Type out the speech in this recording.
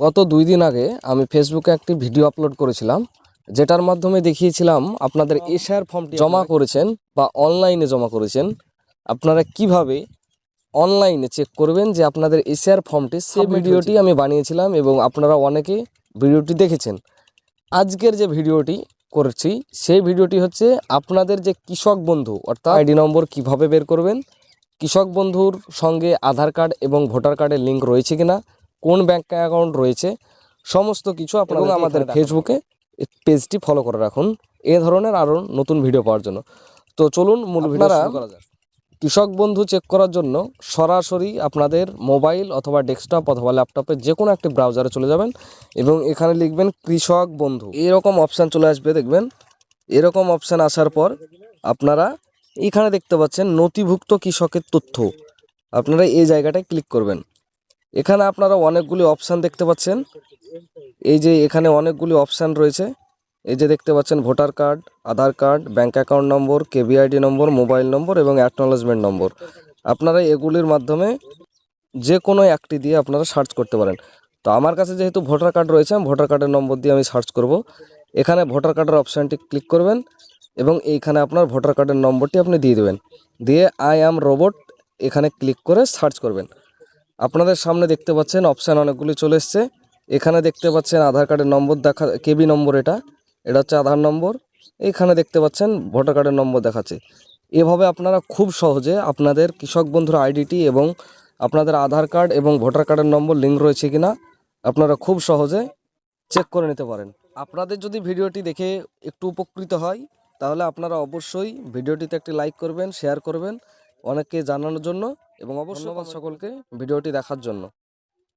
গত 2 দিন আগে আমি ফেসবুকে একটি ভিডিও আপলোড করেছিলাম, যেটার মাধ্যমে দেখিয়েছিলাম আপনাদের এশআর ফর্মটি জমা করেছেন বা অনলাইনে জমা করেছেন, আপনারা কিভাবে অনলাইনে চেক করবেন যে আপনাদের এশআর ফর্মটি। সেই ভিডিওটি আমি বানিয়েছিলাম এবং আপনারা অনেকে ভিডিওটি দেখেছেন। আজকের যে ভিডিওটি করছি সেই ভিডিওটি হচ্ছে আপনাদের যে কৃষক বন্ধু অর্থাৎ আইডি নম্বর কিভাবে বের করবেন, কৃষক বন্ধুর সঙ্গে আধার কার্ড এবং ভোটার কার্ডের লিঙ্ক রয়েছে কিনা, কোন ব্যাঙ্ক অ্যাকাউন্ট রয়েছে, সমস্ত কিছু আপনারা আমাদের ফেসবুকে পেজটি ফলো করে রাখুন এ ধরনের আরও নতুন ভিডিও পাওয়ার জন্য। তো চলুন মূল ভিডিও শুরু করা যাক। কৃষক বন্ধু চেক করার জন্য সরাসরি আপনাদের মোবাইল অথবা ডেস্কটপ অথবা ল্যাপটপে যে কোনো একটি ব্রাউজারে চলে যাবেন এবং এখানে লিখবেন কৃষক বন্ধু। এরকম অপশান চলে আসবে, দেখবেন এরকম অপশান আসার পর আপনারা এখানে দেখতে পাচ্ছেন নথিভুক্ত কৃষকের তথ্য, আপনারা এই জায়গাটায় ক্লিক করবেন। এখানে আপনারা অনেকগুলি অপশান দেখতে পাচ্ছেন, এই যে এখানে অনেকগুলি অপশান রয়েছে, এই যে দেখতে পাচ্ছেন ভোটার কার্ড, আধার কার্ড, ব্যাঙ্ক অ্যাকাউন্ট নম্বর, কেভিআইডি নম্বর, মোবাইল নম্বর এবং অ্যাকনলেজমেন্ট নম্বর। আপনারা এগুলির মাধ্যমে যে কোনো একটি দিয়ে আপনারা সার্চ করতে পারেন। তো আমার কাছে যেহেতু ভোটার কার্ড রয়েছে, আমি ভোটার কার্ডের নম্বর দিয়ে আমি সার্চ করব। এখানে ভোটার কার্ডের অপশানটি ক্লিক করবেন এবং এইখানে আপনার ভোটার কার্ডের নম্বরটি আপনি দিয়ে দেবেন, দিয়ে আই অ্যাম রোবট এখানে ক্লিক করে সার্চ করবেন। আপনাদের সামনে দেখতে পাচ্ছেন অপশান অনেকগুলি চলে এসছে। এখানে দেখতে পাচ্ছেন আধার কার্ডের নম্বর দেখা, কেবি নম্বর, এটা হচ্ছে আধার নম্বর। এইখানে দেখতে পাচ্ছেন ভোটার কার্ডের নম্বর দেখাচ্ছে। এভাবে আপনারা খুব সহজে আপনাদের কৃষক বন্ধুর আইডিটি এবং আপনাদের আধার কার্ড এবং ভোটার কার্ডের নম্বর লিঙ্ক রয়েছে কিনা আপনারা খুব সহজে চেক করে নিতে পারেন। আপনাদের যদি ভিডিওটি দেখে একটু উপকৃত হয় তাহলে আপনারা অবশ্যই ভিডিওটিতে একটি লাইক করবেন, শেয়ার করবেন অনেককে জানানোর জন্য এবং অবশ্যই সকলকে ভিডিওটি দেখার জন্য।